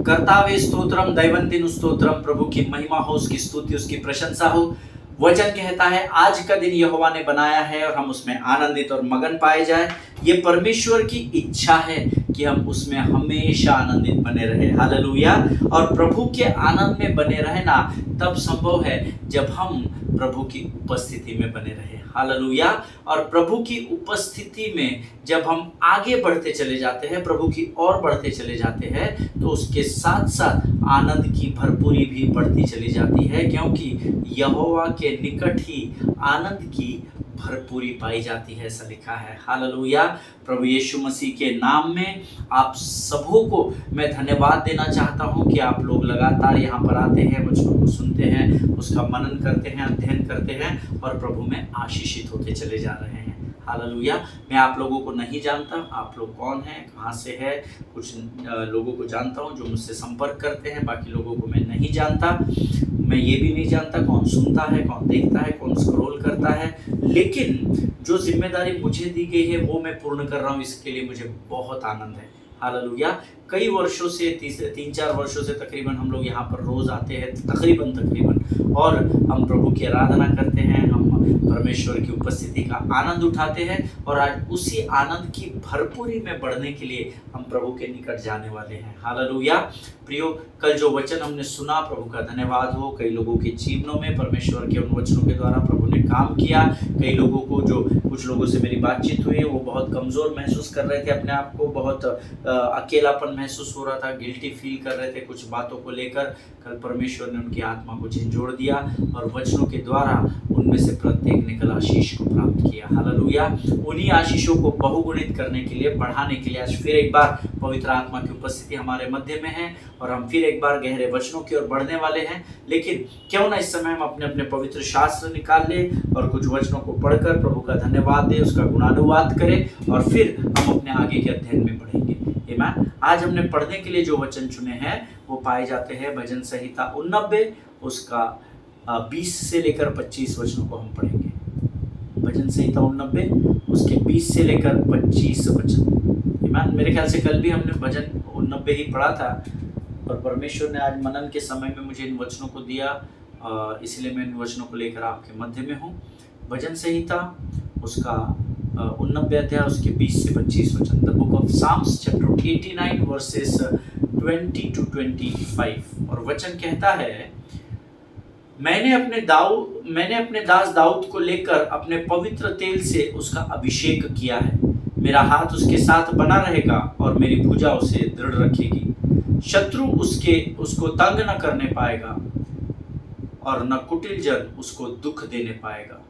कर्तावे स्तोत्रम दैवंतिन स्तोत्रम, प्रभु की महिमा हो, उसकी स्तुति, उसकी प्रशंसा हो। वचन कहता है आज का दिन यहोवा ने बनाया है और हम उसमें आनंदित और मगन पाए जाए। ये परमेश्वर की इच्छा है कि हम उसमें हमेशा आनंदित बने रहे। हालेलुया। और प्रभु के आनंद में बने रहना तब संभव है जब हम प्रभु की उपस्थिति में बने रहे। हालेलुया। और प्रभु की उपस्थिति में जब हम आगे बढ़ते चले जाते हैं, प्रभु की ओर बढ़ते चले जाते हैं, तो उसके साथ साथ आनंद की भरपूरी भी बढ़ती चली जाती है, क्योंकि यहोवा के निकट ही आनंद की भरपूरी पाई जाती है, ऐसा लिखा है। हालेलुया। प्रभु यीशु मसीह के नाम में आप सबों को मैं धन्यवाद देना चाहता हूं कि आप लोग लगातार यहाँ पर आते हैं, वचनों को सुनते हैं, उसका मनन करते हैं, अध्ययन करते हैं और प्रभु में आशीषित होते चले जा रहे हैं। हालेलुया। मैं आप लोगों को नहीं जानता, आप लोग कौन हैं, कहाँ से है। कुछ लोगों को जानता हूँ जो मुझसे संपर्क करते हैं, बाकी लोगों को मैं नहीं जानता। मैं ये भी नहीं जानता कौन सुनता है, कौन देखता है, कौन स्क्रॉल करता है, लेकिन जो जिम्मेदारी मुझे दी गई है वो मैं पूर्ण कर रहा हूँ, इसके लिए मुझे बहुत आनंद है। हालेलुया। कई वर्षों से 3-4 वर्षों से तकरीबन हम लोग यहाँ पर रोज आते हैं, तकरीबन, और हम प्रभु की आराधना करते हैं, हम परमेश्वर की उपस्थिति का आनंद उठाते हैं और आज उसी आनंद की भरपूरी में बढ़ने के लिए हम प्रभु के निकट जाने वाले हैं। हालेलुया। प्रियो, कल जो वचन हमने सुना, प्रभु का धन्यवाद हो। कई लोगों के जीवनों में परमेश्वर के उन वचनों के द्वारा प्रभु ने काम किया। कई लोगों को, जो कुछ लोगों से मेरी बातचीत हुई, वो बहुत कमज़ोर महसूस कर रहे थे अपने आप को, बहुत अकेलापन महसूस हो रहा था, गिल्टी फील कर रहे थे कुछ बातों को लेकर। कल परमेश्वर ने उनकी आत्मा को झंझोड़ दिया और वचनों के द्वारा उनमें से प्रत्येक ने कल आशीष को प्राप्त किया। हालेलुया। उन्हीं आशीषों को बहुगुणित करने के लिए, बढ़ाने के लिए आज फिर एक बार पवित्र आत्मा की उपस्थिति हमारे मध्य में है और हम फिर एक बार गहरे वचनों की ओर बढ़ने वाले हैं। लेकिन क्यों ना इस समय हम अपने अपने पवित्र शास्त्र निकाल लें और कुछ वचनों को पढ़कर प्रभु का धन्यवाद दें, उसका गुणानुवाद करें और फिर हम अपने आगे के अध्ययन में बढ़ेंगे। आमीन। आज हमने पढ़ने के लिए जो वचन चुने हैं वो पाए जाते हैं भजन संहिता 89, उसका 20 से लेकर 25 वचनों को हम पढ़ेंगे। भजन संहिता 89, उसके 20 से लेकर 25 वचन। आमीन। मेरे ख्याल से कल भी हमने भजन 89 ही पढ़ा था और परमेश्वर ने आज मनन के समय में मुझे इन वचनों को दिया, इसलिए मैं इन वचनों को लेकर आपके मध्य में हूँ। भजन संहिता उसका 89 अध्याय, उसके 20 से 25 वचन। The book of Psalms chapter 89 verses 20 to 25। और वचन कहता है, मैंने अपने दास दाऊद को लेकर अपने पवित्र तेल से उसका अभिषेक किया है। मेरा हाथ उसके साथ बना रहेगा और मेरी भुजा उसे दृढ़ रखेगी। शत्रु उसको तंग न करने पाएगा और न कुटिल जन उसको दुख देने पाएगा।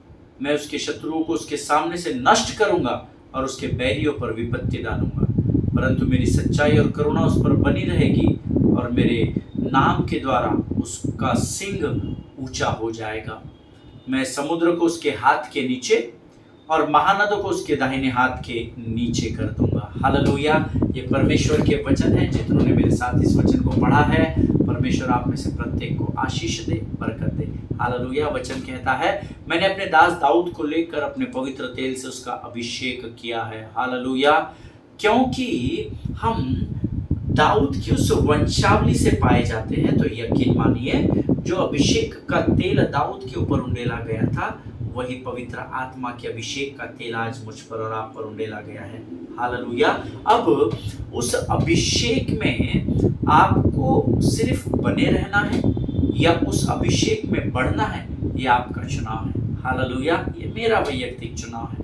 मैं उसके शत्रुओं को उसके सामने से नष्ट करूंगा और उसके बैरियों पर विपत्ति डालूंगा। परंतु मेरी सच्चाई और करुणा उस पर बनी रहेगी और मेरे नाम के द्वारा उसका सिंग ऊंचा हो जाएगा। मैं समुद्र को उसके हाथ के नीचे और महानदों को उसके दाहिने हाथ के नीचे कर दूंगा। हालेलुया। ये परमेश्वर के वचन है। जितनों ने मेरे साथ इस वचन को पढ़ा है, परमेश्वर आप में से प्रत्येक को आशीष दे, बरकत दे। हालेलुया। वचन कहता है, मैंने अपने दास दाऊद को लेकर अपने पवित्र तेल से उसका अभिषेक किया है। हालेलुया। क्योंकि हम दाऊद की उस वंशावली से पाए जाते हैं, तो यकीन मानिए जो अभिषेक का तेल दाऊद के ऊपर उंडेला गया था, वही पवित्र आत्मा के अभिषेक का तेल आज मुझ पर और आप पर उंडेला गया है। हालेलुया। अब उस अभिषेक में आपको सिर्फ बने रहना है या उस अभिषेक में बढ़ना है, ये आपका चुनाव है। हालेलुया। ये मेरा वैयक्तिक चुनाव है।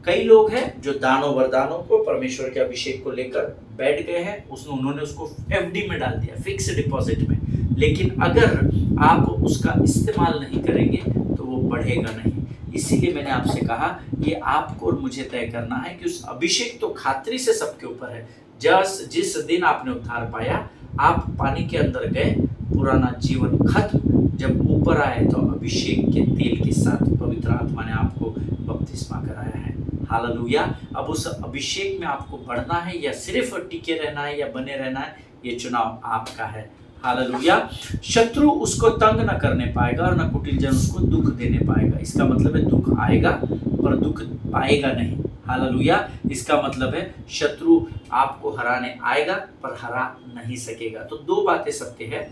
कई लोग हैं जो दानों वरदानों को, परमेश्वर के अभिषेक को लेकर बैठ गए हैं, उन्होंने उसको एफडी में डाल दिया, फिक्स डिपॉजिट में। लेकिन अगर आप उसका इस्तेमाल नहीं करेंगे तो वो बढ़ेगा नहीं। इसीलिए मैंने आपसे कहा, ये आपको और मुझे तय करना है कि उस अभिषेक तो खातरी से सबके ऊपर है। जिस दिन आपने उद्धार पाया, आप पानी के अंदर गए, पुराना जीवन खत्म, जब ऊपर आए तो अभिषेक के तेल के साथ पवित्र आत्मा ने आपको बपतिस्मा कराया है। हालेलुया। अब उस अभिषेक में आपको बढ़ना है या सिर्फ टिके रहना है या बने रहना है, ये चुनाव आपका है। हालेलुया। शत्रु उसको तंग न करने पाएगा और न कुटिल जन उसको दुख देने पाएगा। इसका मतलब है दुख आएगा पर दुख पाएगा नहीं। हालेलुया। इसका मतलब है शत्रु आपको हराने आएगा पर हरा नहीं सकेगा। तो दो बातें सत्य है,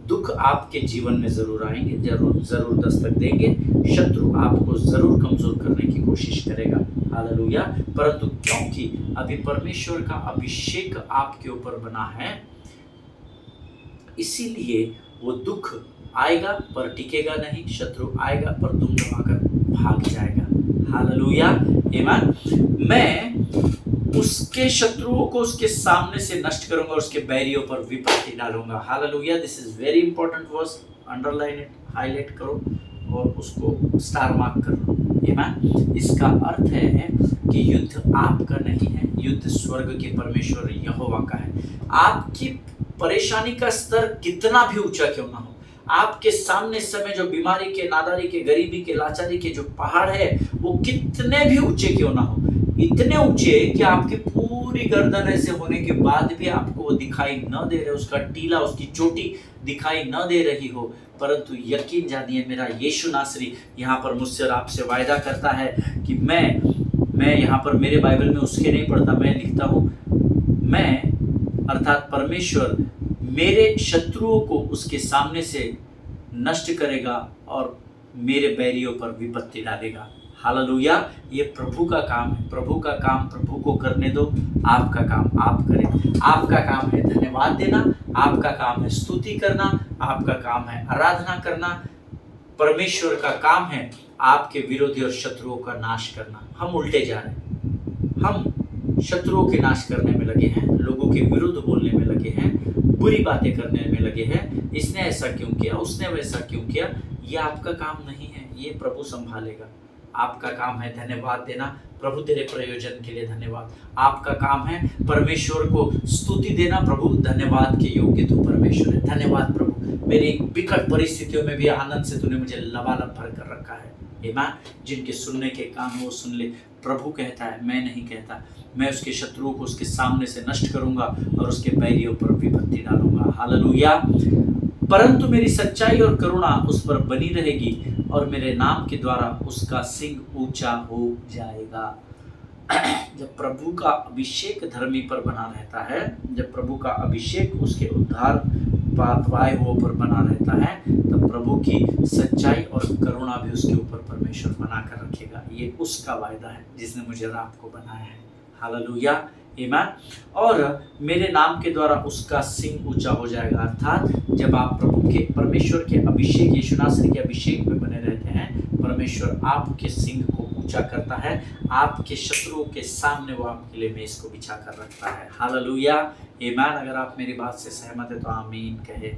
दुख आपके जीवन में जरूर आएंगे, जरूर दस्तक देंगे, शत्रु आपको जरूर कमजोर करने की कोशिश करेगा, हालेलुया। परंतु क्योंकि अभी परमेश्वर का अभिषेक आपके ऊपर बना है, इसीलिए वो दुख आएगा पर टिकेगा नहीं, शत्रु आएगा पर दुम दबाकर भाग जाएगा, हालेलुया, आमीन। मैं उसके शत्रुओं को उसके सामने से नष्ट करूंगा, उसके बैरियों पर विपत्ति डालूंगा, hallelujah. This is very important verse, underline it, highlight करो और उसको स्टार मार्क कर लो, आमीन। इसका अर्थ है कि युद्ध आपका नहीं है, युद्ध स्वर्ग के परमेश्वर यहोवा का है। आपकी परेशानी का स्तर कितना भी ऊंचा क्यों ना हो, आपके सामने इस समय जो बीमारी के, नादारी के, गरीबी के, लाचारी के जो पहाड़ है वो कितने भी ऊंचे क्यों ना हो, इतने ऊंचे कि आपकी पूरी गर्दन ऐसे होने के बाद भी आपको वो दिखाई न दे रहे, उसका टीला, उसकी चोटी दिखाई न दे रही हो, परंतु यकीन जानिए मेरा यीशु नासरी यहाँ पर मुझसे और आपसे वायदा करता है कि मैं यहाँ पर मेरे बाइबल में उसके नहीं पढ़ता, मैं लिखता हूँ, मैं अर्थात परमेश्वर मेरे शत्रुओं को उसके सामने से नष्ट करेगा और मेरे बैरियों पर विपत्ति डालेगा, हालेलुया। ये प्रभु का काम है, प्रभु का काम प्रभु को करने दो, आपका काम आप करें। आपका काम है धन्यवाद देना, आपका काम है स्तुति करना, आपका काम है आराधना करना, परमेश्वर का काम है आपके विरोधी और शत्रुओं का नाश करना। हम उल्टे जा रहे हैं, हम शत्रुओं के नाश करने में लगे हैं, लोगों के विरुद्ध बोलने में लगे हैं, बुरी बातें करने में लगे हैं, इसने ऐसा क्यों किया, उसने वैसा क्यों किया। ये आपका काम नहीं है, ये प्रभु संभालेगा। आपका काम है धन्यवाद देना, प्रभु तेरे प्रयोजन के लिए धन्यवाद। आपका काम है परमेश्वर को स्तुति देना, प्रभु धन्यवाद के योग्य तू परमेश्वर है, धन्यवाद प्रभु, मेरी विकट परिस्थितियों में भी आनंद से तूने मुझे लबालब भर कर रखा है, आमीन। जिनके सुनने के कान वो सुन ले, प्रभु कहता है, मैं नहीं कहता। मैं उसके शत्रुओं को उसके सामने से नष्ट करूंगा और उसके बैरियों पर विपत्ति डालूंगा, हालेलुया। परंतु मेरी सच्चाई और करुणा उस पर बनी रहेगी और मेरे नाम के द्वारा उसका सिंह ऊंचा हो जाएगा। जब प्रभु का अभिषेक धर्मी पर बना रहता है, जब प्रभु का अभिषेक उसके उद्धार पाए हुए पर बना रहता है, तब प्रभु की सच्चाई और करुणा भी उसके ऊपर परमेश्वर बना कर रखेगा। ये उसका वायदा है जिसने मुझे और आपको बनाया है, हालेलुया, आमीन। और मेरे नाम के द्वारा उसका सिंह ऊंचा हो जाएगा, अर्थात जब आप प्रभु के, परमेश्वर के अभिषेक, यीशु नासरी के अभिषेक में बने रहते हैं, परमेश्वर आपके सिंह को ऊंचा करता है, आपके शत्रुओं के सामने वो आपके लिए मेज को बिछा कर रखता है, हालेलुया, आमीन। अगर आप मेरी बात से सहमत है तो आमीन कहे।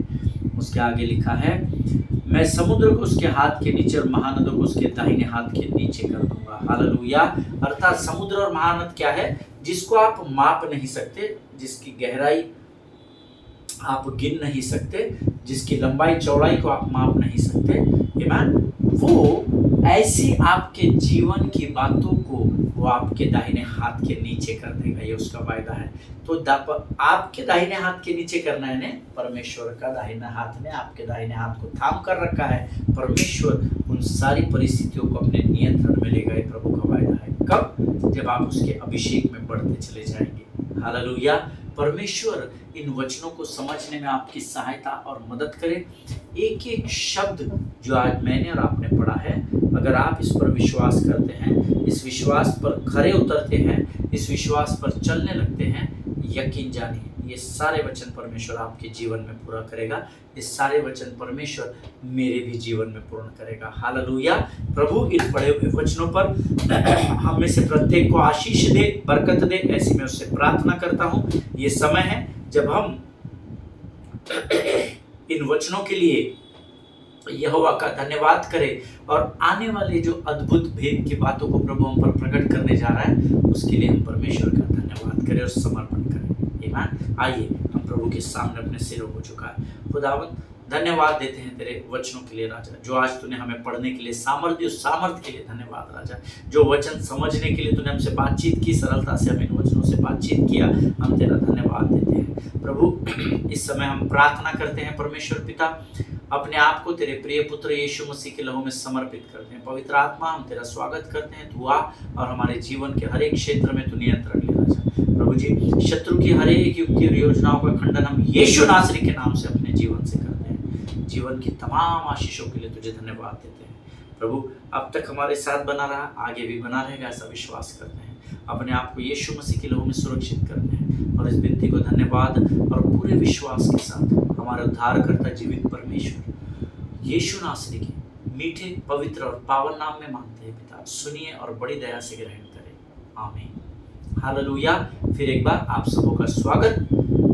उसके आगे लिखा है, मैं समुद्र को उसके हाथ के नीचे और महानदों को उसके दाहिने हाथ के नीचे कर दूंगा, हालेलुया। अर्थात समुद्र और महानद क्या है, जिसको आप माप नहीं सकते, जिसकी गहराई आप गिन नहीं सकते, जिसकी लंबाई चौड़ाई को आप माप नहीं सकते, आमीन। वो ऐसी आपके जीवन की बातों को वो आपके दाहिने हाथ के नीचे कर देगा, ये उसका वायदा है। तो आपके दाहिने हाथ के नीचे करना है ने, परमेश्वर का दाहिना हाथ ने आपके दाहिने हाथ को थाम कर रखा है। परमेश्वर उन सारी परिस्थितियों को अपने नियंत्रण में लेगा, ये प्रभु का वायदा है। कब? जब आप उसके अभिषेक में बढ़ते चले जाएंगे, हालेलुया। परमेश्वर इन वचनों को समझने में आपकी सहायता और मदद करे। एक एक शब्द जो आज मैंने और आपने पढ़ा है, अगर आप इस पर विश्वास करते हैं, इस विश्वास पर खरे उतरते हैं, इस विश्वास पर चलने लगते हैं, यकीन जानिए ये सारे वचन परमेश्वर आपके जीवन में पूरा करेगा। ये सारे वचन परमेश्वर मेरे भी जीवन में पूर्ण करेगा, हालेलुया। प्रभु इन पढ़े हुए वचनों पर हम में से प्रत्येक को आशीष दे, बरकत दे, ऐसी मैं उससे प्रार्थना करता हूँ। ये समय है जब हम इन वचनों के लिए यहोवा का धन्यवाद करें और आने वाले जो अद्भुत भेद की बातों को प्रभु हम पर प्रकट करने जा रहा है, उसके लिए हम परमेश्वर का धन्यवाद करें और समर्पण करें, आमीन। आइए हम प्रभु के सामने अपने सिरों को झुकाएं। खुदावंद धन्यवाद देते हैं तेरे वचनों के लिए राजा, जो आज तूने हमें पढ़ने के लिए सामर्थ्य दी, उस सामर्थ्य के लिए धन्यवाद राजा। जो वचन समझने के लिए तूने हमसे बातचीत की, सरलता से हमें इन वचनों से बातचीत किया, हम तेरा धन्यवाद देते हैं प्रभु। इस समय हम प्रार्थना करते हैं परमेश्वर पिता, अपने आप को तेरे प्रिय पुत्र यीशु मसीह के लहू में समर्पित करते हैं। पवित्र आत्मा हम तेरा स्वागत करते हैं, तू आ और हमारे जीवन के हर एक क्षेत्र में तू नियंत्रण ले राजा। प्रभु जी शत्रु की हर एक युक्ति और योजनाओं का खंडन हम यीशु नासरी के नाम से अपने जीवन से करते हैं। जीवन की तमाम आशीषों के लिए तुझे धन्यवाद देते हैं प्रभु। अब तक हमारे साथ बना रहा, आगे भी बना रहेगा ऐसा विश्वास करते हैं। अपने आप को यीशु मसीह के लहू में सुरक्षित करते हैं और इस विनती को धन्यवाद और पूरे विश्वास के साथ हमारे उद्धारकर्ता जीवित परमेश्वर यीशु नासरी के मीठे पवित्र और पावन नाम में मांगते हैं पिता, सुनिए और बड़ी दया से ग्रहण करें। आमीन। हालेलुया। फिर एक बार आप सबों का स्वागत।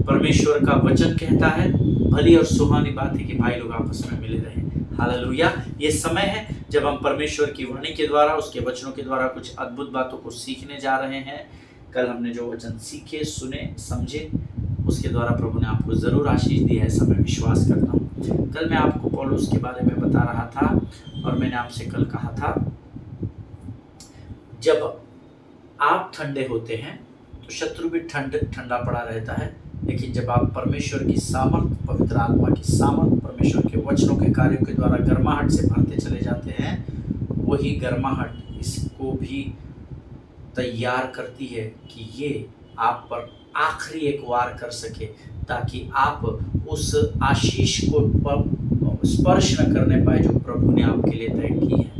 परमेश्वर का वचन कहता है भली और सुहानी बात है कि भाई लोग आपस में मिले रहें। हालेलुया। ये समय है जब हम परमेश्वर की वाणी के द्वारा, उसके वचनों के द्वारा कुछ अद्भुत बातों को सीखने जा रहे हैं। कल हमने जो वचन सीखे, सुने, समझे, उसके द्वारा प्रभु ने आपको जरूर आशीष दी है, ऐसा मैं विश्वास करता हूँ। कल मैं आपको पौलुस के बारे में बता रहा था और मैंने आपसे कल कहा था जब आप ठंडे होते हैं तो शत्रु भी ठंडा पड़ा रहता है, लेकिन जब आप परमेश्वर की सामर्थ, पवित्र आत्मा की सामर्थ, परमेश्वर के वचनों के कार्यों के द्वारा गर्माहट से भरते चले जाते हैं, वही गर्माहट इसको भी तैयार करती है कि ये आप पर आखिरी एक वार कर सके, ताकि आप उस आशीष को स्पर्श न करने पाए जो प्रभु ने आपके लिए तय की है।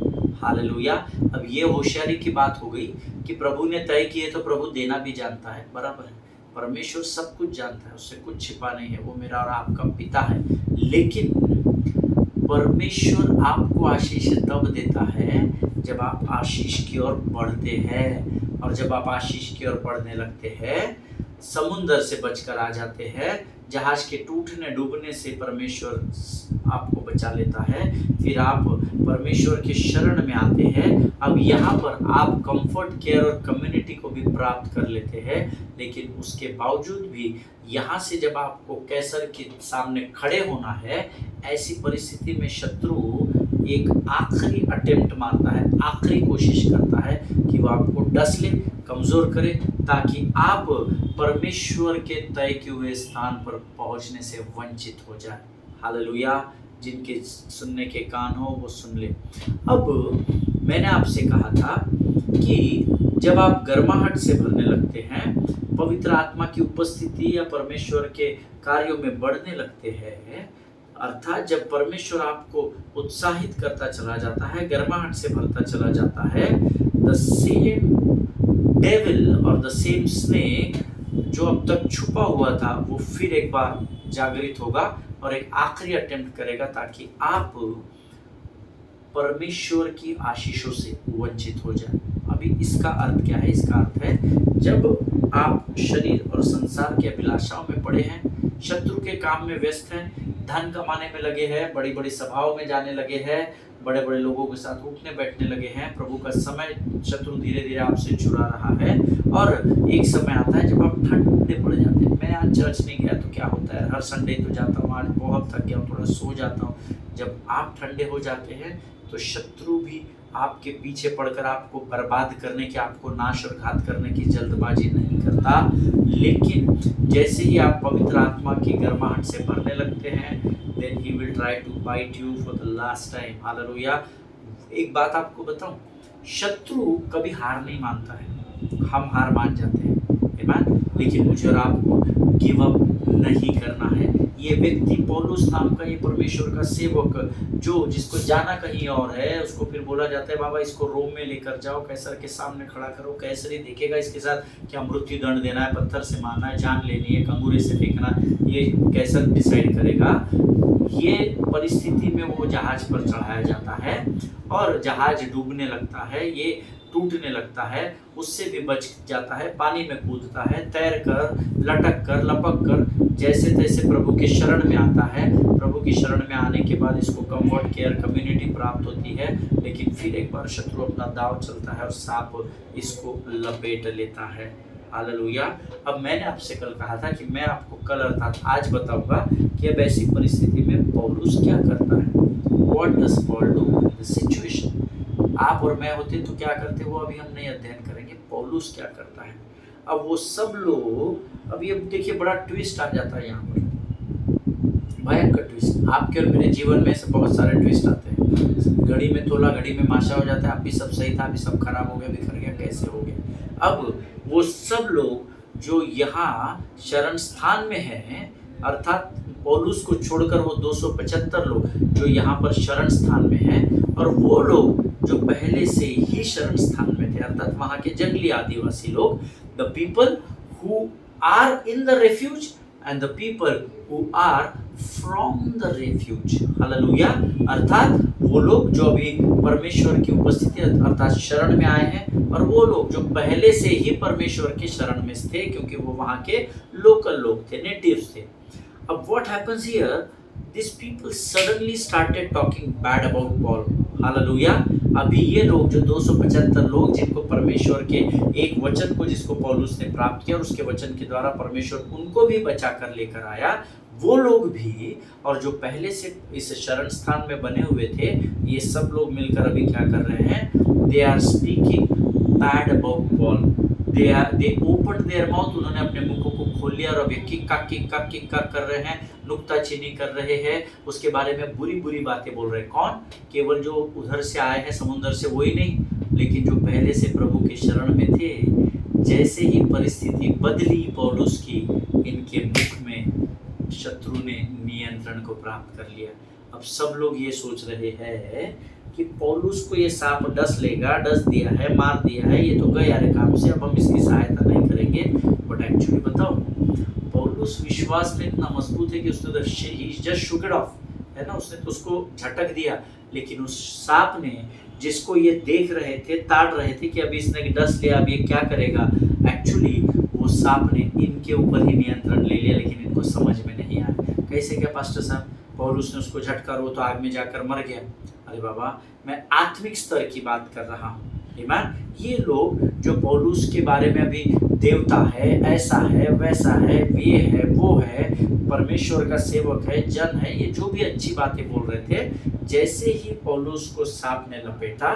हालेलुया। अब ये होशियारी की बात हो गई कि प्रभु ने तय किए तो प्रभु देना भी जानता है, बराबर है। परमेश्वर सब कुछ जानता है, उससे कुछ छिपा नहीं है, वो मेरा और आपका पिता है। लेकिन परमेश्वर आपको आशीष तब देता है जब आप आशीष की ओर बढ़ते हैं, और जब आप आशीष की ओर बढ़ने लगते हैं, समुंदर से बचकर आ जाते हैं, जहाज के टूटने डूबने से परमेश्वर आपको बचा लेता है, फिर आप परमेश्वर के शरण में आते हैं। अब यहाँ पर आप कंफर्ट, केयर और कम्युनिटी को भी प्राप्त कर लेते हैं, लेकिन उसके बावजूद भी यहाँ से जब आपको कैसर के सामने खड़े होना है, ऐसी परिस्थिति में शत्रु एक आखिरी अटेम्प्ट मारता है, आखिरी कोशिश करता है कि वो आपको डस ले, कमज़ोर करे, ताकि आप परमेश्वर के तय किए हुए स्थान पर पहुंचने से वंचित हो जाए। हालेलुया। जिनके सुनने के कान हो वो सुन ले। अब मैंने आपसे कहा था कि जब आप गर्माहट से भरने लगते हैं, पवित्र आत्मा की उपस्थिति या परमेश्वर के कार्यों में बढ़ने लगते हैं, अर्थात जब परमेश्वर आपको उत्साहित करता चला जाता है, गर्माहट से भरता चला जाता है, द सेम डेविल और द सेम स्नेक जो अब तक छुपा हुआ था वो फिर एक बार जागृत होगा और एक आखिरी अटेम्प्ट करेगा, ताकि आप परमेश्वर की आशीषों से वंचित हो जाए। अभी इसका अर्थ क्या है? इसका अर्थ है जब आप शरीर और संसार के अभिलाषाओं में पड़े हैं, शत्रु के काम में व्यस्त हैं, धन कमाने में लगे हैं, बड़ी बड़ी सभाओं में जाने लगे हैं, बड़े बड़े लोगों के साथ उठने बैठने लगे हैं, प्रभु का समय शत्रु धीरे धीरे आपसे चुरा रहा है, और एक समय आता है जब आप ठंडे पड़ जाते हैं। मैं आज चर्च नहीं गया तो क्या होता है, हर संडे तो जाता हूँ, आज बहुत थक गया हूँ, थोड़ा सो जाता हूँ। जब आप ठंडे हो जाते हैं तो शत्रु भी आपके पीछे पड़कर आपको बर्बाद करने की, आपको नाश और घात करने की जल्दबाजी नहीं करता, लेकिन जैसे ही आप पवित्र आत्मा की गर्माहट से भरने लगते हैं, then he will try to bite you for the last time. Hallelujah. एक बात आपको बताऊं, शत्रु कभी हार नहीं मानता है, हम हार मान जाते हैं, लेकिन मुझे और आपको गिव अप नहीं करना है। ये व्यक्ति पौलुस नाम का ये परमेश्वर का सेवक, जो जिसको जाना कहीं और है, उसको फिर बोला जाता है बाबा इसको रोम में लेकर जाओ, कैसर के सामने खड़ा करो, कैसर ही देखेगा इसके साथ क्या मृत्यु दंड देना है, पत्थर से मारना है, जान लेनी है, कंगूरे से फेंकना, ये कैसर डिसाइड करेगा। ये परिस्थिति में वो जहाज पर चढ़ाया जाता है और जहाज डूबने लगता है, ये टूटने लगता है, उससे भी बच जाता है, पानी में कूदता है, तैर कर, लटक कर, लपक कर, जैसे तैसे प्रभु के शरण में आता है। प्रभु की शरण में आने के बाद इसको कंफर्ट, केयर, कम्युनिटी प्राप्त होती है, लेकिन फिर एक बार शत्रु अपना दाव चलता है और सांप इसको लपेट लेता है। हालेलुया। अब मैंने आपसे कल कहा था कि मैं आपको कल अर्थात आज बताऊंगा कि अब ऐसी परिस्थिति में पौलुस क्या करता है। What does Paul do in this situation? आप और मैं होते तो क्या करते, वो अभी हम नहीं अध्ययन करेंगे। पौलुस क्या करता है। अब वो सब लोग, अब ये देखिए बड़ा ट्विस्ट आ जाता है यहाँ पर, भयंकर ट्विस्ट। आपके और मेरे जीवन में से बहुत सारे ट्विस्ट आते हैं। घड़ी में तोला, घड़ी में माशा हो जाता है। अभी सब सही था, अभी सब खराब हो गया, बिखर गया, कैसे हो गया। अब वो सब लोग जो यहाँ शरण स्थान में है, अर्थात पौलुस को छोड़कर वो 275 लोग जो यहाँ पर शरण स्थान में हैं, और वो लोग जो पहले से ही शरण स्थान में थे, अर्थात वहाँ के जंगली आदिवासी लोग, the people who are in the refuge and the people who are from the refuge. Hallelujah. अर्थात वो लोग जो अभी परमेश्वर की उपस्थिति अर्थात शरण में आए हैं, और वो लोग जो पहले से ही परमेश्वर के शरण में थे, क्योंकि वो वहाँ के लोकल लोग थे, नेटिव्स थे। अब what happens here? These people suddenly started talking bad about Paul. Hallelujah. अभी ये लोग जो 275 लोग जिनको परमेश्वर के एक वचन को जिसको पौलुस ने प्राप्त किया और उसके वचन के द्वारा परमेश्वर उनको भी बचा कर लेकर आया, वो लोग भी और जो पहले से इस शरण स्थान में बने हुए थे, ये सब लोग मिलकर अभी क्या कर रहे हैं? They are speaking bad about Paul. They opened their mouth. उन्होंने अपने मुंह को खोल लिया और अब किक्का कर रहे हैं, नुक्ताचीनी कर रहे हैं, उसके बारे में बुरी बुरी बातें बोल रहे हैं। कौन? केवल जो उधर से आए हैं समुद्र से, वही नहीं, लेकिन जो पहले से प्रभु के शरण में थे। जैसे ही परिस्थिति बदली पौलुस की, इनके मुख में शत्रु ने नियंत्रण को प्राप्त कर लिया। अब सब लोग ये सोच रहे हैं कि पौलुस को ये सांप डस लेगा, डस दिया है, मार दिया है, ये तो गया रे काम से, अब हम इसकी सहायता नहीं करेंगे। बट एक्चुअली बताओ, पौलुस विश्वास में इतना मजबूत है कि उसने जस्ट शुक इट ऑफ, है ना, उसने तो उसको झटक दिया। लेकिन उस सांप ने, जिसको ये देख रहे थे, ताड़ रहे थे कि अभी इसने डस लिया, अब ये क्या करेगा, एक्चुअली वो सांप ने इनके ऊपर ही नियंत्रण ले लिया, लेकिन इनको समझ में नहीं आया। कैसे क्या पास्टर साहब? पौलुस ने उसको झटका, वो तो आग में जाकर मर गया। अरे बाबा, मैं आत्मिक स्तर की बात कर रहा हूँ। ये लोग जो पौलुस के बारे में अभी देवता है, ऐसा है, वैसा है, ये है, वो है, परमेश्वर का सेवक है, जन है, ये जो भी अच्छी बातें बोल रहे थे, जैसे ही पौलुस को सांप ने लपेटा,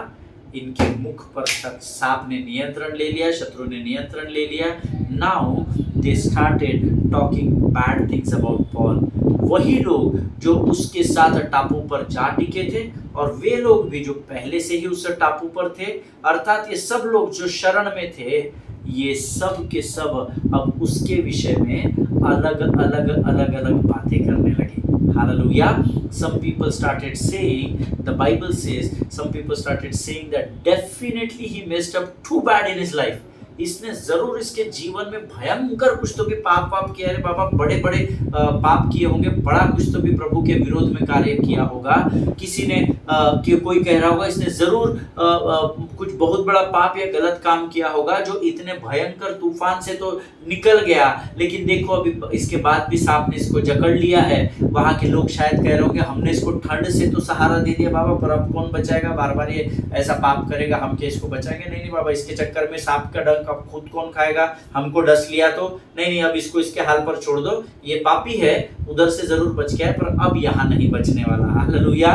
इनके मुख पर सांप ने नियंत्रण ले लिया, शत्रु ने नियंत्रण ले लिया। Now they started talking bad things about Paul. वही लोग जो उसके साथ टापू पर जा टिके थे, और वे लोग भी जो पहले से ही उस टापू पर थे, अर्थात ये सब लोग जो शरण में थे, ये सब के सब अब उसके विषय में अलग अलग बातें करने लगे। Hallelujah. Some people started saying, the Bible says, some people started saying that definitely he messed up too bad in his life. इसने जरूर इसके जीवन में भयंकर कुछ तो भी पाप किया है बाबा, बड़े बड़े पाप किए होंगे, बड़ा कुछ तो भी प्रभु के विरोध में कार्य किया होगा। किसी ने कोई कह रहा होगा इसने जरूर कुछ बहुत बड़ा पाप या गलत काम किया होगा, जो इतने भयंकर तूफान से तो निकल गया, लेकिन देखो अभी इसके बाद भी सांप ने इसको जकड़ लिया है। वहां के लोग शायद कह रहे होंगे हमने इसको ठंड से तो सहारा दे दिया बाबा, पर अब कौन बचाएगा, बार बार ये ऐसा पाप करेगा, हम क्या इसको बचाएंगे? नहीं बाबा, इसके चक्कर में सांप का डंक अब खुद कौन खाएगा, हमको डस लिया तो नहीं, अब इसको इसके हाल पर छोड़ दो, ये पापी है, उधर से जरूर बच गया है, पर अब यहाँ नहीं बचने वाला। हालेलुया।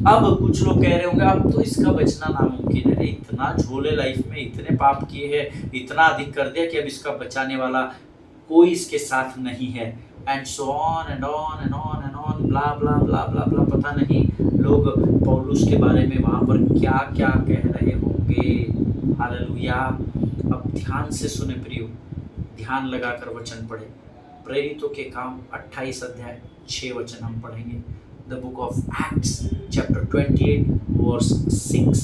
अब कुछ लोग कह रहे होंगे अब तो इसका बचना नामुमकिन है, इतना झोले लाइफ में, इतने पाप किए हैं, इतना अधिक कर दिया कि अब इसका बचाने वाला कोई इसके साथ नहीं है। And so on and on and on and on, blah blah blah blah blah, पता नहीं लोग पौलुस के बारे में वहां पर क्या क्या कह रहे होंगे। हालेलुया। अब ध्यान से सुने प्रियो, ध्यान लगाकर वचन पढ़े। प्रेरितों के काम 28 अध्याय 6 वचन हम पढ़ेंगे। The book of Acts chapter 28 verse 6,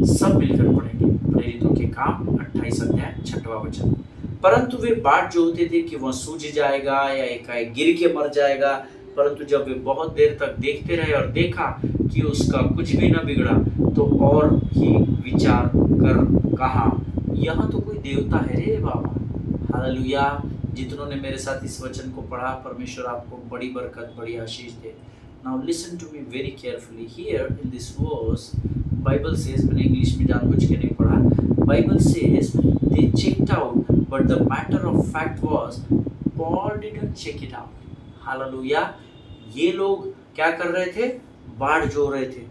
सब मिलकर पढ़ेंगे। प्रेरितों के काम 28 अध्याय 6वां वचन। परंतु वे बाट जोहते थे कि वह सूझ जाएगा या एकाएक गिर के मर जाएगा, परंतु जब वे बहुत देर तक देखते रहे और देखा कि उसका कुछ भी न बिगड़ा, तो और ही विचार कर कहा यह तो कोई देवता है रे बाबा। हालेलुया। जितनों ने मेरे साथ इस वचन को पढ़ा, परमेश्वर आपको बड़ी बरकत, बड़ी आशीष दे। Now listen to me very carefully. Here in this verse Bible says, मैंने इंग्लिश में जानबूझ के नहीं पढ़ा, Bible says they checked out, but the matter of fact was Paul didn't check it out. Hallelujah. ये लोग क्या कर रहे थे? बाढ़ जो रहे थे।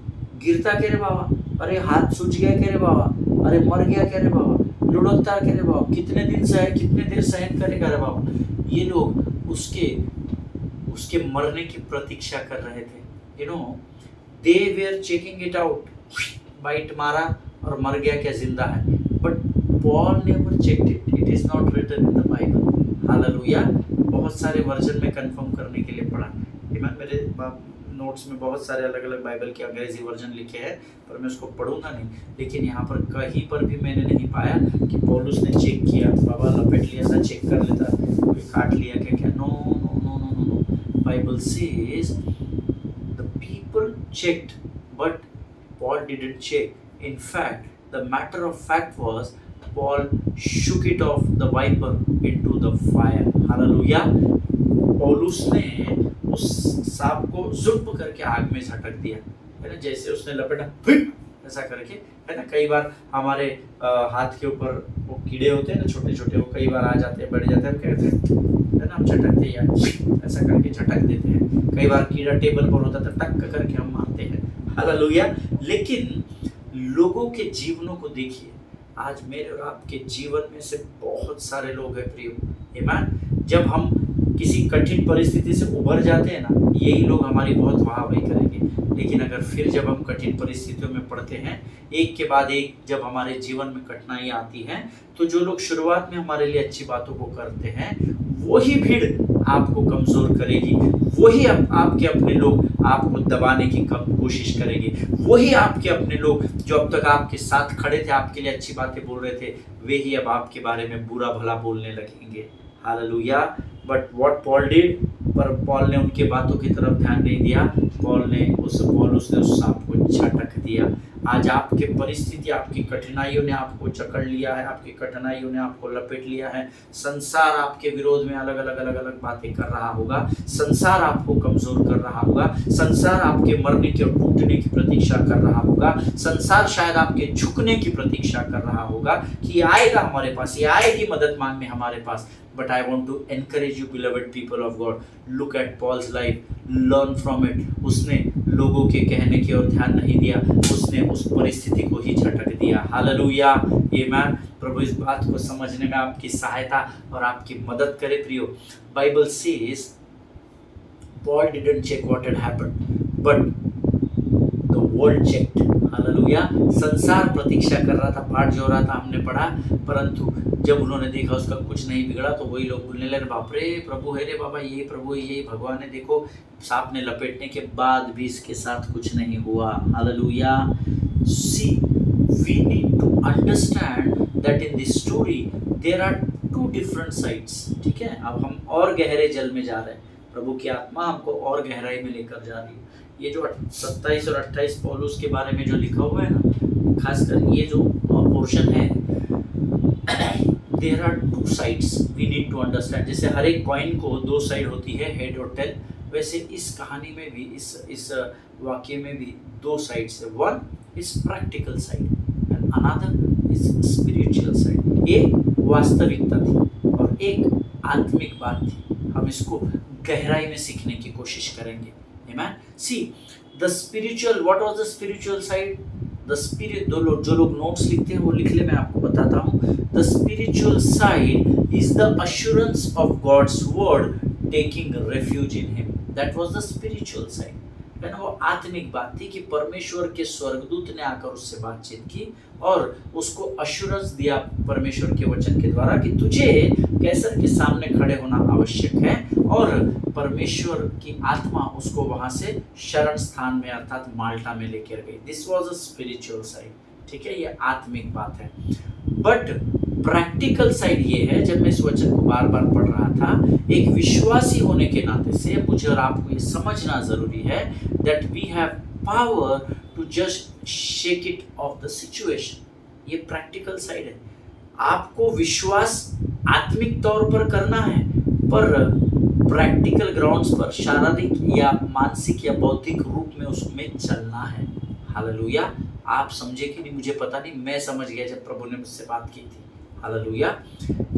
गिरता कह रहे बाबा, अरे हाथ सूझ गया कह रहे बाबा, अरे मर गया कह रहे बाबा, लुढ़कता कह रहे बाबा, कितने देर सहन करेगा रे बाबा। ये लोग उसके मरने की प्रतीक्षा कर रहे थे। You know, they were checking it out. Bite मारा और मर गया क्या जिंदा है? But Paul never checked it. It is not written in the Bible. Hallelujah. बहुत सारे वर्जन में कंफर्म करने के लिए पढ़ा। इमान मेरे नोट्स में बहुत सारे अलग अलग बाइबल के अंग्रेजी वर्जन लिखे हैं, पर मैं उसको पढ़ूंगा नहीं। लेकिन यहाँ पर कहीं पर भी मैंने नहीं पाया कि पौलुस ने चेक किया, बाबा लपेट लिया था, चेक कर लेता, कोई काट लिया क्या क्या। No no no no no no. Bible says the people checked but Paul didn't check. In fact, the matter of fact was Paul shook it off the viper into the fire. Hallelujah. पौलुस ने उस सांप को जुप करके आग में झटक दिया, है ना। जैसे उसने लपेटा फिट ऐसा करके, है ना। कई बार हमारे हाथ के ऊपर वो कीड़े होते हैं ना, छोटे छोटे, वो कई बार आ जाते हैं, बढ़ जाते हैं, कहते हैं, है ना, हम झटकते हैं ऐसा करके झटक देते हैं। कई बार कीड़ा टेबल पर होता था, टक करके हम मारते हैं। हालेलुया। लेकिन लोगों के जीवनों को देखिए, आज मेरे और आपके जीवन में से बहुत सारे लोग हैं प्रियो, आमीन। जब हम किसी कठिन परिस्थिति से उभर जाते हैं ना, यही लोग हमारी बहुत वाहवाही करेंगे। लेकिन अगर फिर जब हम कठिन परिस्थितियों में पड़ते हैं, एक के बाद एक जब हमारे जीवन में कठिनाई आती है, तो जो लोग शुरुआत में हमारे लिए अच्छी बातों को करते हैं, वही भीड़ आपको कमजोर करेगी। वही आपके अपने लोग आपको दबाने की कोशिश करेंगे। वही आपके अपने लोग जो अब तक आपके साथ खड़े थे, आपके लिए अच्छी बातें बोल रहे थे, वे ही अब आपके बारे में बुरा भला बोलने लगेंगे। Hallelujah. But what Paul did, पर पॉल ने उनके बातों की तरफ ध्यान नहीं दिया। पौलुस ने उस सांप को झटक दिया। आज आपके परिस्थिति, आपकी कठिनाइयों ने आपको जकड़ लिया है, आपकी कठिनाइयों ने आपको लपेट लिया है। संसार आपके विरोध में अलग अलग बातें कर रहा होगा। संसार आपको कमजोर कर रहा होगा। संसार आपके मरने की और टूटने की प्रतीक्षा कर रहा होगा। संसार शायद आपके झुकने की प्रतीक्षा कर रहा होगा कि आएगा हमारे पास, ये आएगी मदद मांगने हमारे पास। But I want to encourage you, beloved people of God. Look at Paul's life, learn from it. उसने लोगों के कहने की ओर ध्यान नहीं दिया, उसने उस परिस्थिति को ही झटक दिया। हालेलुया, आमीन। प्रभु इस बात को समझने में आपकी सहायता और आपकी मदद करे प्रियो। Bible says Paul didn't check what had happened, but the world checked. Hallelujah. संसार प्रतीक्षा कर रहा था, पाठ जो रहा था हमने पढ़ा, परंतु जब उन्होंने देखा उसका कुछ नहीं बिगड़ा, तो वही लोग बोलने लगे, बाप रे प्रभु है रे बाबा, ये प्रभु यही भगवान है, देखो सांप ने लपेटने के बाद भी इसके साथ कुछ नहीं हुआ। Hallelujah. See, we need to understand that in this story there are two different sides. ठीक है, अब हम और गहरे जल में जा रहे हैं। प्रभु की आत्मा हमको और गहराई में लेकर जा रही है। ये जो 27 और 28 पौलुस के बारे में जो लिखा हुआ है ना, खासकर ये जो पोर्शन है, there are two sides we need to understand. जैसे हर एक कॉइन को दो साइड होती है, हेड और टेल, वैसे इस कहानी में भी, इस वाक्य में भी दो साइड्स है। One is practical side and another is spiritual side. एक वास्तविकता थी और एक आत्मिक बात थी। हम इसको गहराई में सीखने की कोशिश करेंगे। Amen. See the spiritual, what was the spiritual side? The spirit, जो लोग नोट्स लिखते हैं वो लिख ले, मैं आपको बताता हूँ। The spiritual side is the assurance of God's word taking refuge in him. That was the spiritual side. वो आत्मिक बात थी कि परमेश्वर के स्वर्गदूत ने आकर उससे बातचीत की और उसको अश्योरेंस दिया परमेश्वर के वचन के द्वारा कि तुझे कैसर के सामने खड़े होना आवश्यक है, और परमेश्वर की आत्मा उसको वहां से शरण स्थान में अर्थात माल्टा में लेकर गई। This was a spiritual side. ठीक है, ये आत्मिक बात है। बट प्रैक्टिकल साइड ये है, जब मैं इस वचन को बार बार पढ़ रहा था, एक विश्वासी होने के नाते से मुझे और आपको ये समझना जरूरी है that we have power to just shake it off the situation. ये प्रैक्टिकल साइड है। आपको विश्वास आत्मिक तौर पर करना है, पर प्रैक्टिकल ग्राउंड्स पर शारीरिक या मानसिक या बौद्धिक रूप में उसमें चलना है। हालेलुया। आप समझे कि नहीं मुझे पता नहीं, मैं समझ गया जब प्रभु ने मुझसे बात की थी। हालेलुया।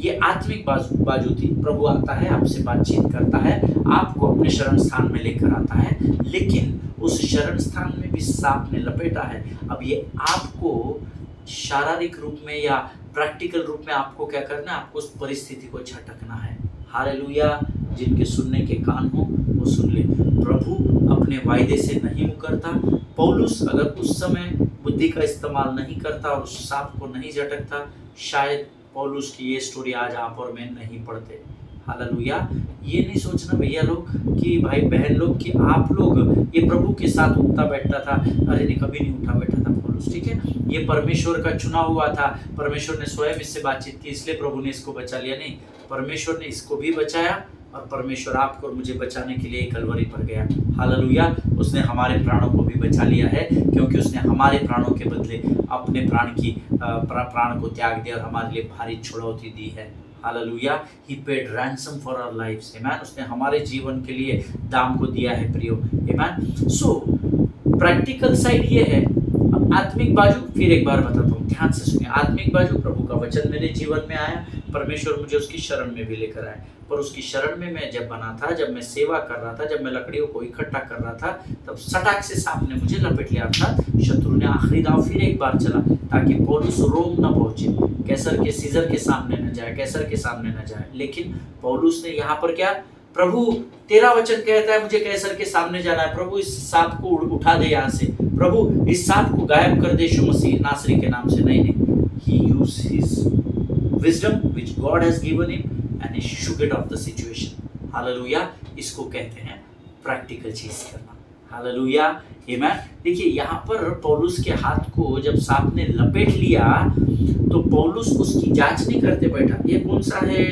ये आत्मिक बाजू थी। प्रभु आता है, आपसे बातचीत करता है, आपको अपने शरण स्थान में लेकर आता है, लेकिन उस शरण स्थान में भी सांप ने लपेटा है। अब ये आपको शारीरिक रूप में या प्रैक्टिकल रूप में आपको क्या करना है? आपको उस परिस्थिति को झटकना है। हालेलुया। जिनके सुनने के कान हो वो सुन ले। प्रभु अपने वायदे से नहीं मुकरता। पौलुस अगर उस समय बुद्धि का इस्तेमाल नहीं करता और उस सांप को नहीं झटकता, शायद पौलुस की ये स्टोरी आज आप और मैं नहीं पढ़ते। हालेलुया। ये नहीं सोचना भैया लोग कि भाई बहन लोग कि आप लोग ये प्रभु के साथ उठता बैठता था, अरे नहीं कभी नहीं उठा बैठा था पौलुस, ठीक है। ये परमेश्वर का चुना हुआ था, परमेश्वर ने स्वयं इससे बातचीत की इसलिए प्रभु ने इसको बचा लिया, नहीं, परमेश्वर ने इसको भी बचाया और परमेश्वर आपको और मुझे बचाने के लिए कलवरी पर गया। हालेलुया। उसने हमारे प्राणों को भी बचा लिया है क्योंकि उसने हमारे प्राणों के बदले अपने प्राण को त्याग दिया और हमारे लिए भारी छुड़ौती दी है। Hallelujah. He paid ransom for our lives, amen. उसने हमारे जीवन के लिए दाम को दिया है प्रियो, आमेन। सो प्रैक्टिकल साइड ये है। आत्मिक बाजू फिर एक बार बताता हूँ, ध्यान से सुनिए। आत्मिक बाजू, प्रभु का वचन मेरे जीवन में आया, परमेश्वर मुझे उसकी शरण में भी लेकर आया, पर उसकी शरण में मैं जब बना था, जब मैं सेवा कर रहा था, जब मैं लकड़ियों को इकट्ठा कर रहा था, तब सटाक से सांप ने मुझे लपेट लिया था। शत्रु ने आखिरी दांव फिर एक बार चला ताकि पौलुस रोम न पहुंचे, कैसर के सीजर के सामने न जाए, कैसर के सामने न जाए। लेकिन पौलुस ने यहाँ पर क्या, प्रभु तेरा वचन कहता है मुझे कैसर के सामने जाना है, प्रभु इस सांप को उठा दे यहाँ से, प्रभु इस सांप को गायब कर दे यीशु मसीह नासरी के नाम से। नहीं, he used his wisdom which God has given him and he shook it off the situation. Hallelujah. इसको कहते हैं प्रैक्टिकल चीज करना। हालेलुया, आमेन। देखिए यहाँ पर पौलुस के हाथ को जब सांप ने लपेट लिया तो पौलुस उसकी जांच नहीं करते बैठा, ये कौन सा है,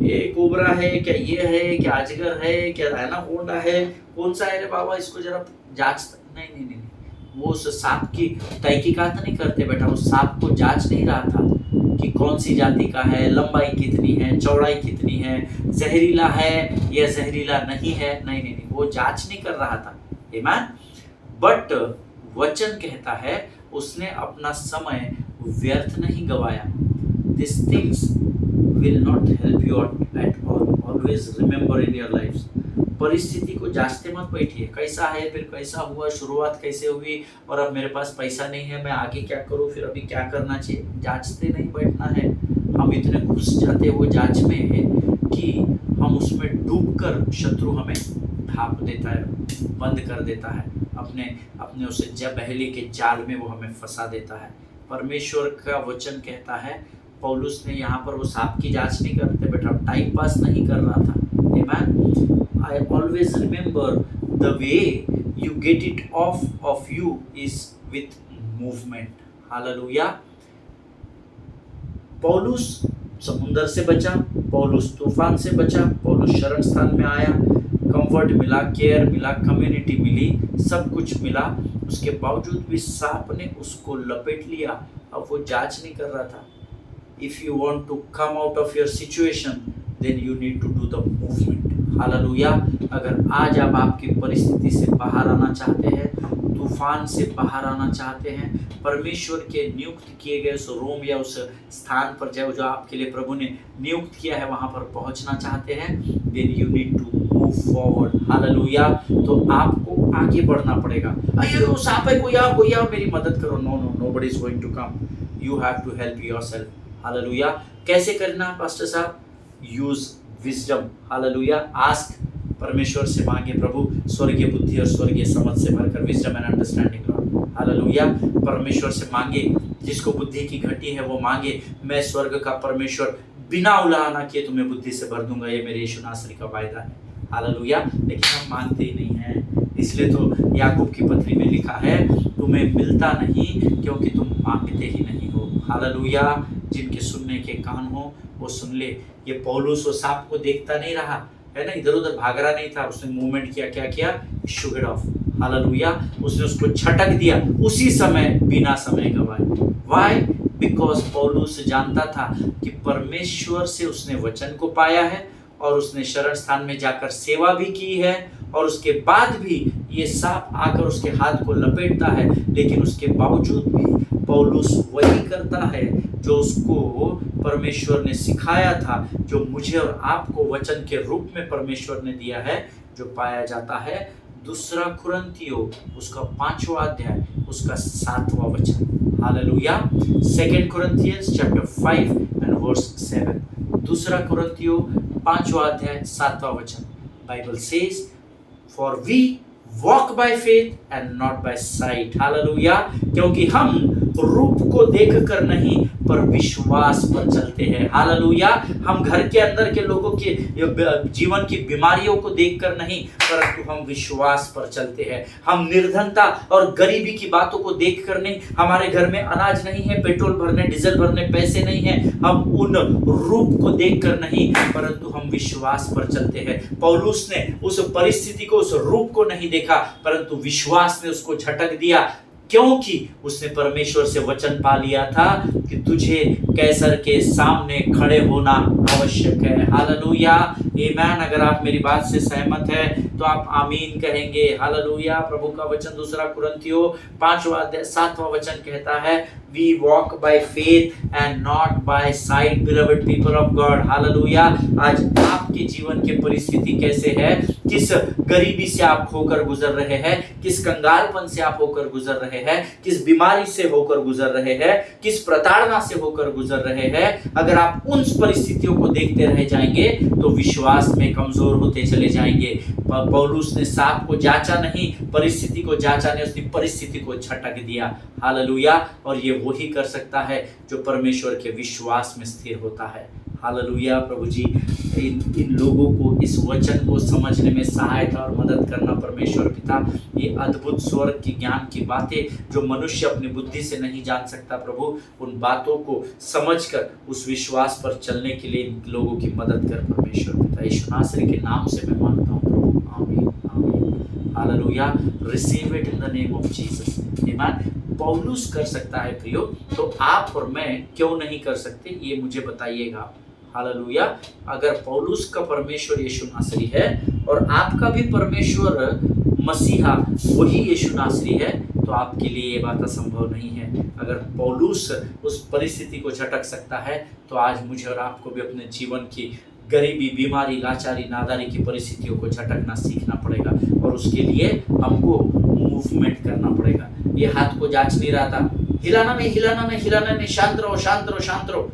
ये कोबरा है क्या, ये है क्या, अजगर है क्या, एनाकोंडा है, कौन सा है रे बाबा, इसको जरा जांच। नहीं, वो उस सांप की तहकीकात नहीं करते बैठा, उस सांप को जांच नहीं रहा था कि कौन सी जाति का है, लंबाई कितनी है, चौड़ाई कितनी है, जहरीला है या जहरीला नहीं है। नहीं, वो जांच नहीं कर रहा था, आमेन। बट वचन कहता है उसने अपना समय व्यर्थ नहीं गवाया। This things will not help you at all, always remember in your life. परिस्थिति को जांचते मत बैठिए, कैसा है, फिर कैसा हुआ, शुरुआत कैसे हुई, और अब मेरे पास पैसा नहीं है, मैं आगे क्या करूं, फिर अभी क्या करना चाहिए, जांचते नहीं बैठना है। हम इतने घुस जाते वो जांच में कि हम उसमें डूबकर शत्रु हमें ढांप देता है, बंद कर देता है, अपने उसे बहेली के जाल में वो हमें फंसा देता है। परमेश्वर का वचन कहता है पौलुस ने यहाँ पर वो सांप की जांच नहीं करते बैठा, टाइम पास नहीं कर रहा था, आमेन। I always remember the way you get it off of you is with movement. Hallelujah. पौलुस समुंदर से बचा, पौलुस तूफान से बचा, पौलुस शरण स्थान में आया, कंफर्ट मिला, केयर मिला, कम्युनिटी मिली, सब कुछ मिला, उसके बावजूद भी सांप ने उसको लपेट लिया। अब वो जांच नहीं कर रहा था। If you want to come out of your situation, then you need to do the movement. Hallelujah. अगर आज आप आपकी परिस्थिति से बाहर आना चाहते हैं, तूफान से बाहर आना चाहते हैं, परमेश्वर के नियुक्त किए गए उस रोम या उस स्थान पर जो आपके लिए प्रभु ने नियुक्त किया है वहां पर पहुंचना चाहते हैं, then you need to move forward. Hallelujah. तो आपको आगे बढ़ना पड़ेगा। अरे वो सांप है, कोई आओ मेरी मदद करो। No, nobody is going to come. You have to help yourself. Hallelujah. कैसे करना पास्टर साहब? Use wisdom. हालेलुया। आस्क, परमेश्वर से मांगे, प्रभु स्वर्गीय बुद्धि और स्वर्गीय समझ से भरकर, wisdom and understanding Lord. Hallelujah. परमेश्वर से मांगे, जिसको बुद्धि की घटी है वो मांगे। मैं स्वर्ग का परमेश्वर बिना उलाहना किए तुम्हें बुद्धि से भर दूंगा, ये मेरे यीशु नासरी का वायदा है। हालेलुया। लेकिन हम मानते ही नहीं हैं, इसलिए तो याकूब की पत्री में लिखा है तुम्हें मिलता नहीं क्योंकि तुम मांगते ही नहीं हो। हालेलुया। जिनके सुनने के कान हो वो सुन ले। ये पौलुस वो सांप को देखता नहीं रहा है ना, इधर उधर भाग रहा नहीं था, उसने मूवमेंट किया, क्या किया, शुग इट ऑफ। हालेलुया। उसने उसको झटक दिया उसी समय, बिना समय गवाए। व्हाई? बिकॉज पौलुस जानता था कि परमेश्वर से उसने वचन को पाया है और उसने शरण स्थान में जाकर सेवा भी की है, और उसके बाद भी ये सांप आकर उसके हाथ को लपेटता है, लेकिन उसके बावजूद भी पौलुस वही करता है जो उसको परमेश्वर ने सिखाया था, जो मुझे और आपको वचन के रूप में परमेश्वर ने दिया है, जो पाया जाता है 2 कुरिन्थियों उसका 5वां अध्याय उसका 7वां वचन। Hallelujah. 2 Corinthians chapter 5 and verse 7। 2 कुरिन्थियों 5वां अध्याय 7वां वचन। Bible says, for we walk by faith and not by sight. Hallelujah. क्योंकि हम रूप को देखकर नहीं पर विश्वास पर चलते हैं। हालेलुया। हम घर के अंदर के लोगों के जीवन की बीमारियों को देखकर नहीं परंतु हम विश्वास पर चलते हैं। हम निर्धनता और गरीबी की बातों को देखकर नहीं, हमारे घर में अनाज नहीं है, पेट्रोल भरने डीजल भरने पैसे नहीं है, हम उन रूप को देखकर नहीं परंतु हम विश्वास पर चलते हैं। पौलुस ने उस परिस्थिति को, उस रूप को नहीं देखा परंतु विश्वास ने उसको झटक दिया, क्योंकि उसने परमेश्वर से वचन पा लिया था कि तुझे कैसर के सामने खड़े होना आवश्यक है। हालेलुया। आमीन। अगर आप मेरी बात से सहमत है तो आप आमीन कहेंगे। हालेलुया। प्रभु का वचन 2 कुरिन्थियों 5-7 वचन कहता है, we walk by faith and not by sight, beloved people of God। Hallelujah. आज आपके जीवन की परिस्थिति कैसे है, किस गरीबी से आप होकर गुजर रहे हैं, किस कंगालपन से आप होकर गुजर रहे हैं, किस बीमारी से होकर गुजर रहे हैं, किस प्रताड़ना से होकर गुजर रहे हैं, अगर आप उन परिस्थितियों को देखते रह जाएंगे तो विश्वास में कमजोर होते चले जाएंगे। पौलुस ने सांप को जांचा नहीं, परिस्थिति को जांचा नहीं, उसने परिस्थिति को झटक दिया। हालेलुया। और ये वही कर सकता है जो परमेश्वर के विश्वास में स्थिर होता है। हालेलुया। प्रभु जी इन लोगों को इस वचन को समझने में सहायता और मदद करना परमेश्वर पिता। ये अद्भुत स्वर्ग की ज्ञान की बातें जो मनुष्य अपनी बुद्धि से नहीं जान सकता प्रभु, उन बातों को समझकर उस विश्वास पर चलने के लिए इन लोगों की मदद कर परमेश्वर पिता। यीशु नासरी के नाम से मैं मांगता हूँ प्रभु। आमीन आमीन। Hallelujah. Receive it in the name of Jesus. आमीन। पौलुस कर सकता है प्रियो, तो आप और मैं क्यों नहीं कर सकते, ये मुझे बताइएगा। हालेलुया। अगर पौलुस का परमेश्वर यीशु नासरी है और आपका भी परमेश्वर मसीहा वही यीशु नासरी है तो आपके लिए ये बात असंभव नहीं है। अगर पौलुस उस परिस्थिति को झटक सकता है तो आज मुझे और आपको भी अपने जीवन की गरीबी, बीमारी, लाचारी, नादारी की परिस्थितियों को झटकना सीखना पड़ेगा और उसके लिए हमको मूवमेंट करना पड़ेगा। ये हाथ को जांच नहीं रहा था, हिलाना नहीं हिलाना नहीं हिलाना नहीं, शांत रहो शांत रहो शांत रहो।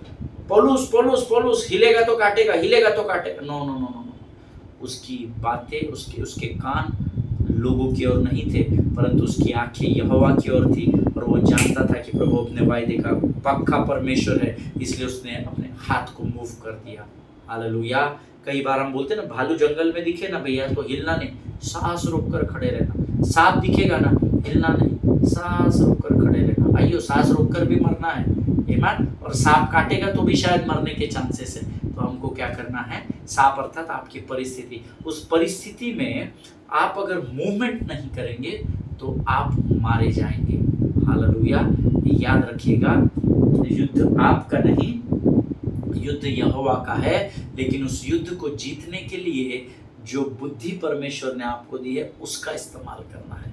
पौलुस पौलुस पौलुस हिलेगा तो काटेगा, हिलेगा तो काटेगा। No no no no. उसकी बातें, उसके कान लोगों की ओर नहीं थे परंतु उसकी आंखें यहोवा की ओर थी और वो जानता था कि प्रभु अपने वायदे का पक्का परमेश्वर है, इसलिए उसने अपने हाथ को मूव कर दिया। हालेलुया। कई बार हम बोलते हैं ना, भालू जंगल में दिखे ना भैया तो हिलना नहीं, सांस रोक कर खड़े रहना। सांप दिखेगा ना, हिलना नहीं, सांस रोक कर खड़े रहना। आइयो, सांस रोक कर भी मरना है। ईमान। और सांप काटेगा तो भी शायद मरने के चांसेस है। तो हमको क्या करना है, सांप अर्थात आपकी परिस्थिति, उस परिस्थिति में आप अगर मूवमेंट नहीं करेंगे तो आप मारे जाएंगे। हालेलुया। याद रखिएगा, युद्ध आपका नहीं, युद्ध यहोवा का है, लेकिन उस युद्ध को जीतने के लिए जो बुद्धि परमेश्वर ने आपको दी है उसका इस्तेमाल करना है।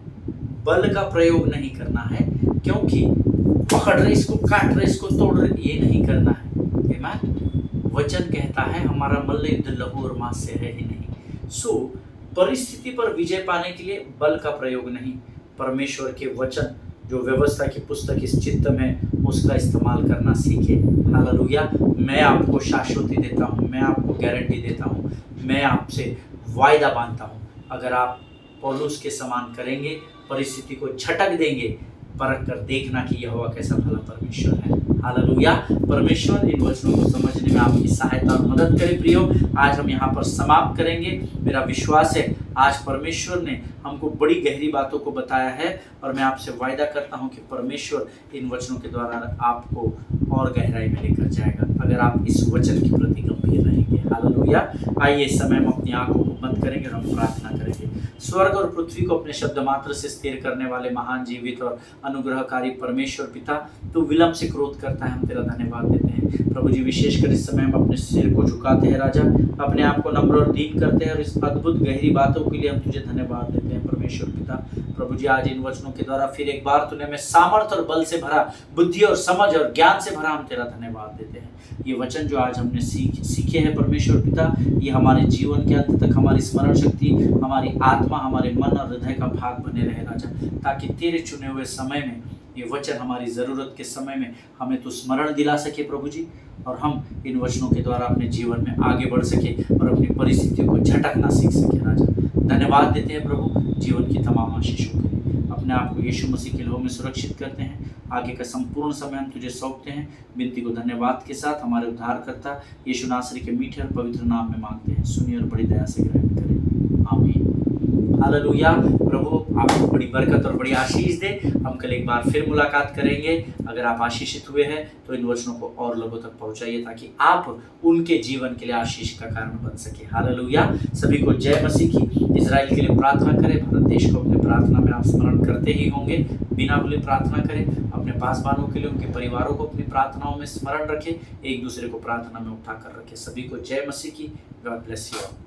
बल का प्रयोग नहीं करना है, क्योंकि पकड़ रहे इसको, काट रहे इसको, तोड़ रहे, ये नहीं करना है। वचन कहता है हमारा मल्ल युद्ध लहू और मांस से है ही नहीं। सो परिस्थिति पर विजय पाने के लिए बल का प्रयोग नहीं, परमेश्वर के वचन जो व्यवस्था की पुस्तक इस चित्त में उसका इस्तेमाल करना सीखे। हालेलुया। मैं आपको शाश्वती देता हूँ, मैं आपको गारंटी देता हूँ, मैं आपसे वायदा बांधता हूँ, अगर आप पौलुस के समान करेंगे, परिस्थिति को झटक देंगे, परख कर देखना कि यहोवा कैसा भला परमेश्वर है। हालेलुया। परमेश्वर इन वचनों को समझने में आपकी सहायता और मदद करे। प्रियो, आज हम यहाँ पर समाप्त करेंगे। मेरा विश्वास है आज परमेश्वर ने हमको बड़ी गहरी बातों को बताया है और मैं आपसे वायदा करता हूँ कि परमेश्वर इन वचनों के द्वारा आपको और गहराई में लेकर जाएगा, अगर आप इस वचन के प्रति गंभीर रहेंगे। हालेलुया। आइए इस समय हम अपनी आंखों को बंद करेंगे और हम प्रार्थना करेंगे। स्वर्ग और पृथ्वी को अपने शब्द मात्र से स्थिर करने वाले महान जीवित और अनुग्रहकारी परमेश्वर पिता, तू विलंब से क्रोध करता है, हम तेरा धन्यवाद देते हैं। प्रभु जी, विशेषकर इस समय हम अपने सिर को झुकाते हैं राजा, अपने आप को नम्र और दीन करते हैं और इस अद्भुत गहरी बातों के लिए हम तुझे धन्यवाद देते हैं परमेश्वर पिता। प्रभु जी, आज इन वचनों के द्वारा फिर एक बार तूने हमें सामर्थ्य और बल से भरा, बुद्धि और समझ और ज्ञान से भरा, हम तेरा धन्यवाद देते हैं। ये वचन जो आज हमने सीखे हैं परमेश्वर पिता, ये हमारे जीवन के अंत तक हमारी स्मरण शक्ति, हमारी आत्मा, हमारे मन और हृदय का भाग बने रहे राजा, ताकि तेरे चुने हुए समय में ये वचन हमारी ज़रूरत के समय में हमें तो स्मरण दिला सके प्रभु जी, और हम इन वचनों के द्वारा अपने जीवन में आगे बढ़ सके और अपनी परिस्थितियों को झटकना सीख सके राजा। धन्यवाद देते हैं प्रभु, जीवन की तमाम आशीषों के लिए। अपने आप को यीशु मसीह के लहू में सुरक्षित करते हैं। आगे का संपूर्ण समय हम तुझे सौंपते हैं। विनती को धन्यवाद के साथ हमारे उद्धारकर्ता यीशु नासरी के मीठे और पवित्र नाम में मांगते हैं। सुनिए और बड़ी दया से ग्रहण करें। आमीन। हालेलुया। प्रभु आपको बड़ी बरकत और बड़ी आशीष दे। हम कल एक बार फिर मुलाकात करेंगे। अगर आप आशीषित हुए हैं तो इन वचनों को और लोगों तक पहुंचाइए ताकि आप उनके जीवन के लिए आशीष का कारण बन सके। हालेलुया। सभी को जय मसीह की। इजराइल के लिए प्रार्थना करें। भारत देश को अपने प्रार्थना में आप स्मरण करते ही होंगे। बिना भूले प्रार्थना करें। अपने पासवानों के लिए, उनके परिवारों को अपनी प्रार्थनाओं में स्मरण रखें। एक दूसरे को प्रार्थना में उठाकर रखें। सभी को जय मसीह की। God bless you.